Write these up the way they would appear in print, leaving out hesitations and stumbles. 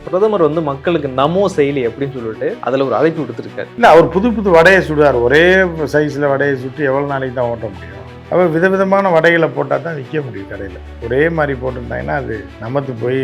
பிரதமர் வந்து மக்களுக்கு நமோ செயலி அப்படின்னு சொல்லிட்டு அதில் ஒரு அழைப்பு விடுத்திருக்காரு. இல்லை, அவர் புது புது வடையை சுடுவார். ஒரே சைஸில் வடையை சுட்டு எவ்வளோ நாளைக்கு தான் ஓட்ட முடியும்? அவர் விதவிதமான வடைகளை போட்டால் தான் விற்க முடியும் கடையில். ஒரே மாதிரி போட்டிருந்தாங்கன்னா அது நமத்து போய்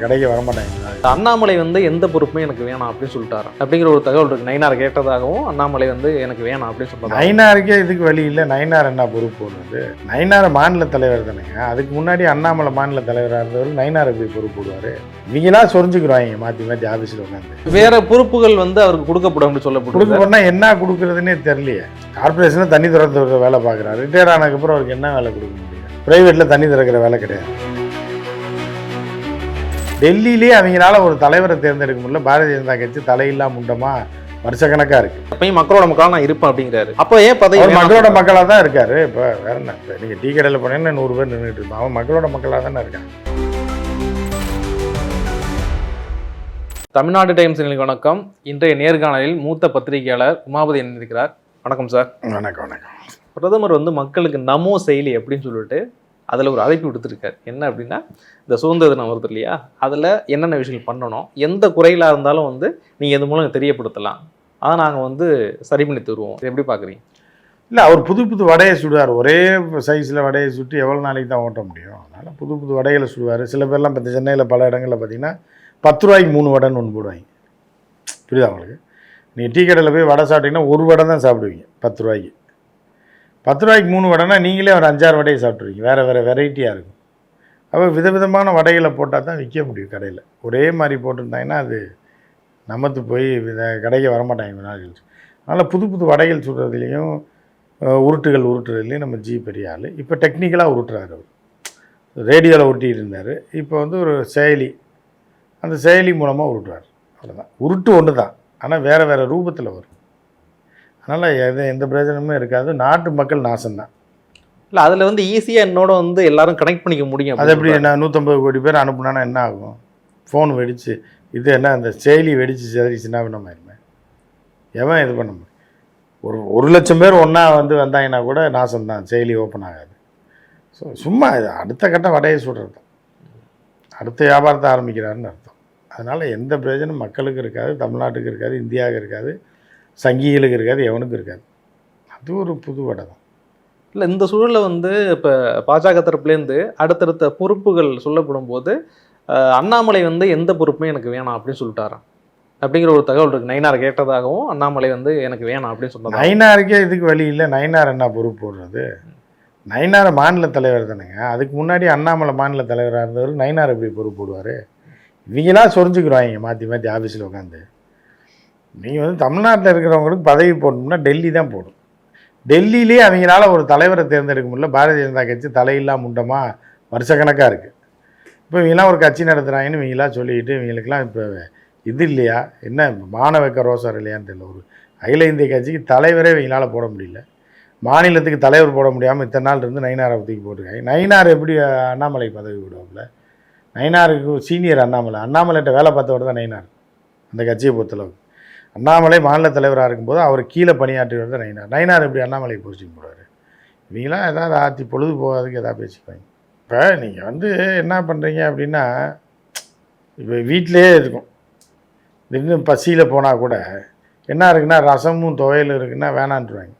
கடைக்கு வரமாட்டாங்க. அண்ணாமலை வந்து எந்த பொறுப்புமே எனக்கு வேணாம் அப்படின்னு சொல்லிட்டாரு அப்படிங்கிற ஒரு தகவல் இருக்கு. நயினார் கேட்டதாகவும் அண்ணாமலை வந்து எனக்கு வேணாம் அப்படின்னு சொல்றாரு. நயினாருக்கே இதுக்கு வழி இல்லை. நயினார் என்ன பொறுப்பு போடுறது? நயினார் மாநில தலைவர் தானேங்க. அதுக்கு முன்னாடி அண்ணாமலை மாநில தலைவராக இருந்தவர் நயினார் எப்படி பொறுப்பு போடுவார்? இவங்களா சொரிஞ்சுக்கிறாங்க மாற்றி மாற்றி ஆஃபீஸில் உட்காந்து. வேற பொறுப்புகள் வந்து அவருக்கு கொடுக்கப்படும் அப்படின்னு சொல்லப்படுது. கொடுக்கப்போனா என்ன கொடுக்குறதுன்னே தெரியலையே. கார்பரேஷனில் தண்ணி திறந்து வேலை பார்க்குறாரு. ரிட்டையர் ஆனதுக்கப்புறம் அவருக்கு என்ன வேலை கொடுக்க முடியும்? பிரைவேட்டில் தண்ணி திறக்கிற வேலை கிடையாது. டெல்லியிலே அவங்களால ஒரு தலைவரை தேர்ந்தெடுக்க முடியல. பாரதிய ஜனதா கட்சி தலையில்லா முண்டமா வருஷக்கணக்காக இருக்கு. அப்பயும் மக்களோட மக்களாக நான் இருப்பேன் அப்படிங்கிறாரு. அப்போ ஏன் பதவி? மக்களோட மக்களாக தான் இருக்காரு. இப்போ வேற என்ன? இப்போ நீங்கள் டீ கடையில் போனீங்கன்னா 100 பேர் நின்றுட்டு இருப்பான். அவன் மக்களோட மக்களாக தானே இருக்கான். தமிழ்நாடு டைம்ஸ் வணக்கம். இன்றைய நேர்காணலில் மூத்த பத்திரிகையாளர் உமாபதி இருக்கிறார். வணக்கம் சார். வணக்கம் வணக்கம். பிரதமர் வந்து மக்களுக்கு நமோ செயலி அப்படின்னு சொல்லிட்டு அதில் ஒரு அழைப்பு விடுத்திருக்காரு. என்ன அப்படின்னா, இந்த சுதந்திர தினம் வருது இல்லையா, அதில் என்னென்ன விஷயங்கள் பண்ணணும், எந்த குறையிலாக இருந்தாலும் வந்து நீங்கள் இது மூலம் தெரியப்படுத்தலாம், அதை நாங்கள் வந்து சரி பண்ணி தருவோம். எப்படி பார்க்குறீங்க? இல்லை, அவர் புது புது வடையை சுடுவார். ஒரே சைஸில் வடையை சுட்டு எவ்வளோ நாளைக்கு தான் ஓட்ட முடியும்? அதனால் புது புது வடைகளை சுடுவார். சில பேர்லாம் இப்போ சென்னையில் பல இடங்களில் பார்த்தீங்கன்னா 10 ரூபாய்க்கு 3 வடைன்னு ஒன்று போடுவாங்க. புரியுதா உங்களுக்கு? நீங்கள் டீ கடையில் போய் வடை சாப்பிட்டீங்கன்னா ஒரு வடை தான் சாப்பிடுவீங்க 10 ரூபாய்க்கு. 10 ரூபாய்க்கு 3 வடைனா நீங்களே ஒரு 5-6 வடையை சாப்பிட்ருவீங்க. வேறு வேறு வெரைட்டியாக இருக்கும். அப்போ விதவிதமான வடைகளை போட்டால் தான் விற்க முடியும் கடையில். ஒரே மாதிரி போட்டிருந்தாங்கன்னா அது நமத்து போய் கடைக்கு வரமாட்டாங்க நாள். அதனால் புது புது வடைகள் சுடுறதுலேயும் உருட்டுறதுலேயும் நம்ம பெரிய ஆள். இப்போ டெக்னிக்கலாக உருட்டுறாரு. அவர் ரேடியோவில் உருட்டிகிட்டு இருந்தார். இப்போ வந்து ஒரு செயலி, அந்த செயலி மூலமாக உருட்டுறாரு. அவ்வளோதான். உருட்டு ஒன்று தான், ஆனால் வேறு வேறு ரூபத்தில் வரும். அதனால் எந்த பிரயோஜனமும் இருக்காது. நாட்டு மக்கள் நாசம்தான். இல்லை, அதில் வந்து ஈஸியாக என்னோட வந்து எல்லாரும் கனெக்ட் பண்ணிக்க முடியும். அது எப்படி? என்ன 150 கோடி பேர் அனுப்புனானா என்ன ஆகும்? ஃபோன் வெடிச்சு இது என்ன அந்த செயலி வெடிச்சு சிதறிச்சுன்னா நம்ம எவன் இது பண்ண முடியும்? ஒரு லட்சம் பேர் ஒன்றா வந்தாங்கன்னா கூட நாசம்தான். செயலி ஓப்பன் ஆகாது. ஸோ சும்மா இது அடுத்த கட்ட வடையை சுடுறது தான். அடுத்த வியாபாரத்தை ஆரம்பிக்கிறாருன்னு அர்த்தம். அதனால் எந்த பிரயோஜனம் மக்களுக்கு இருக்காது, தமிழ்நாட்டுக்கு இருக்காது, இந்தியாவுக்கு இருக்காது, சங்கிகளுக்கு இருக்காது, எவனுக்கும் இருக்காது. அது ஒரு புது வடை தான். இல்லை, இந்த சூழலில் வந்து இப்போ பாஜக தரப்புலேருந்து அடுத்தடுத்த பொறுப்புகள் சொல்லப்படும் போது அண்ணாமலை வந்து எந்த பொறுப்புமே எனக்கு வேணாம் அப்படின்னு சொல்லிட்டாராம் அப்படிங்கிற ஒரு தகவல் இருக்குது. நயினார் கேட்டதாகவும் அண்ணாமலை வந்து எனக்கு வேணாம் அப்படின்னு சொன்னாங்க. நயினாருக்கே இதுக்கு வழி இல்லை. நயினார் என்ன பொறுப்பு போடுறது? நயினார் மாநில தலைவர் தானேங்க. அதுக்கு முன்னாடி அண்ணாமலை மாநில தலைவராக இருந்தவர் நயினார் எப்படி பொறுப்பு போடுவார்? இவங்களா சொரிஞ்சுக்கிறாங்க மாற்றி மாற்றி ஆஃபீஸில் உட்காந்து. நீங்கள் தமிழ்நாட்டில் இருக்கிறவங்களுக்கு பதவி போடணும்னா டெல்லி தான் போடும். டெல்லியிலே அவங்களால ஒரு தலைவரை தேர்ந்தெடுக்க முடியல. பாரதிய ஜனதா கட்சி தலையில்லா முண்டமாக வருஷக்கணக்காக இருக்குது. இப்போ இவங்கெல்லாம் ஒரு கட்சி நடத்துகிறாங்கன்னு இவங்களாம் சொல்லிக்கிட்டு இவங்களுக்கெல்லாம் இப்போ இது இல்லையா? என்ன மாணவக்க ரோசர் இல்லையான்னு தெரியல. ஒரு அகில இந்திய கட்சிக்கு தலைவரே இவங்களால போட முடியல. மாநிலத்துக்கு தலைவர் போட முடியாமல் இத்தனை நாள் இருந்து நயினாரை தூக்கி போட்டிருக்காங்க. நயினார் எப்படி அண்ணாமலை பதவி விடுவாப்புல? நயினாருக்கு சீனியர் அண்ணாமலைகிட்ட வேலை பார்த்தவர் தான் நயினார் அந்த கட்சியை பொறுத்தளவுக்கு. அண்ணாமலை மாநில தலைவராக இருக்கும்போது அவர் கீழே பணியாற்றியவர் தான் நயினார் எப்படி அண்ணாமலை போஸ்டிங் போடுவார்? இவங்களாம் ஏதாவது ஆற்றி பொழுது போகாதுக்கு எதாவது பேசிப்பாங்க. இப்போ நீங்கள் என்ன பண்ணுறீங்க அப்படின்னா, இப்போ வீட்டிலே இருக்கும். திடீர்னு பசியில் போனால் கூட என்ன இருக்குன்னா ரசமும் துவையலும் இருக்குன்னா வேணான்ட்டுருவாங்க.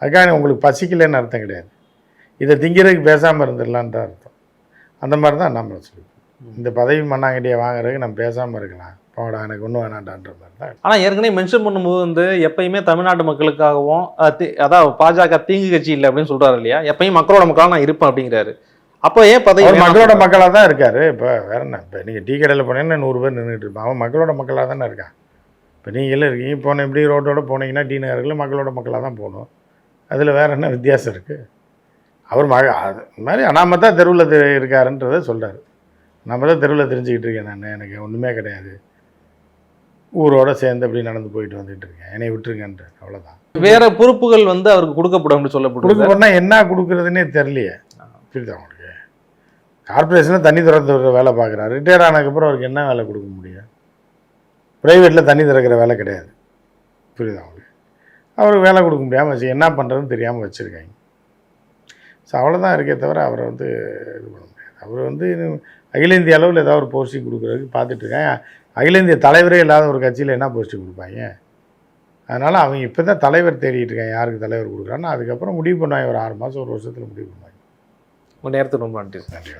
அதுக்காக உங்களுக்கு பசிக்கலைன்னு அர்த்தம் கிடையாது. இதை திங்கிறதுக்கு பேசாமல் இருந்துடலான்ட்டு அர்த்தம். அந்த மாதிரி தான் நம்மளை சொல்லி இந்த பதவி மண்ணாங்கட்டியை வாங்குறதுக்கு நம்ம பேசாமல் இருக்கலாம். போடா எனக்கு ஒன்றும் வேணாண்டான்ற மாதிரி தான். ஆனால் ஏற்கனவே மென்ஷன் பண்ணும்போது வந்து எப்பயுமே தமிழ்நாட்டு மக்களுக்காகவும் அதாவது பாஜக தீங்கு கட்சி இல்லை அப்படின்னு சொல்கிறாரு இல்லையா? எப்பயும் மக்களோட மக்களாக நான் இருப்பேன் அப்படிங்கிறாரு. அப்போ ஏன் பதவி? மக்களோட மக்களாக தான் இருக்கார். இப்போ வேற என்ன? இப்போ நீங்கள் டீ கடையில் போனீங்கன்னா 100 பேர் நின்றுட்டு இருப்பான். அவன் மக்களோட மக்களாக தானே இருக்கான். இப்போ நீங்களும் இருக்கீங்க. போன எப்படி ரோட்டோட போனீங்கன்னா டி நகரில் மக்களோட மக்களாக தான் போகணும். அதில் வேறு என்ன வித்தியாசம் இருக்குது? அவர் அது மாதிரி அனாமத்தான் தெருவில் இருக்காருன்றதை சொல்கிறார். நம்ம தான் தெருவில் தெரிஞ்சுக்கிட்டு இருக்கேன். நான் எனக்கு ஒன்றுமே கிடையாது, ஊரோட சேர்ந்து அப்படி நடந்து போயிட்டு வந்துட்டு இருக்கேன், என்னை விட்டுருங்கன்ற அவ்வளோதான். வேற பொறுப்புகள் வந்து அவருக்கு கொடுக்கப்படும் சொல்லப்படும். கொடுக்கப்படனா என்ன கொடுக்குறதுனே தெரியலையே. புரியுதா உங்களுக்கு? கார்பரேஷனில் தண்ணி திறந்து வேலை பார்க்குறாரு. ரிட்டையர் ஆனதுக்கப்புறம் அவருக்கு என்ன வேலை கொடுக்க முடியும்? ப்ரைவேட்டில் தண்ணி திறக்கிற வேலை கிடையாது. புரியுதா உங்களுக்கு? அவருக்கு வேலை கொடுக்க முடியாமல் வச்சு என்ன பண்ணுறதுன்னு தெரியாமல் வச்சுருக்காங்க. ஸோ அவ்வளோதான் இருக்கே தவிர அவரை இது பண்ண முடியாது. அவர் அகில இந்திய அளவில் ஏதாவது ஒரு போஸ்டிங் கொடுக்குறதுக்கு பார்த்துட்ருக்கேன். அகில இந்திய தலைவரே இல்லாத ஒரு கட்சியில் என்ன போஸ்ட்டு கொடுப்பாங்க? அதனால் அவங்க இப்போ தான் தலைவர் தேடிட்டு இருக்காங்க, யாருக்கு தலைவர் கொடுக்குறான்னு. அதுக்கப்புறம் முடிவு பண்ணுவாங்க, ஒரு 6 மாதம் 1 வருஷத்தில் முடிவு பண்ணுவாங்க. உங்கள் நேரத்துக்கு ரொம்ப நன்றி. நன்றி.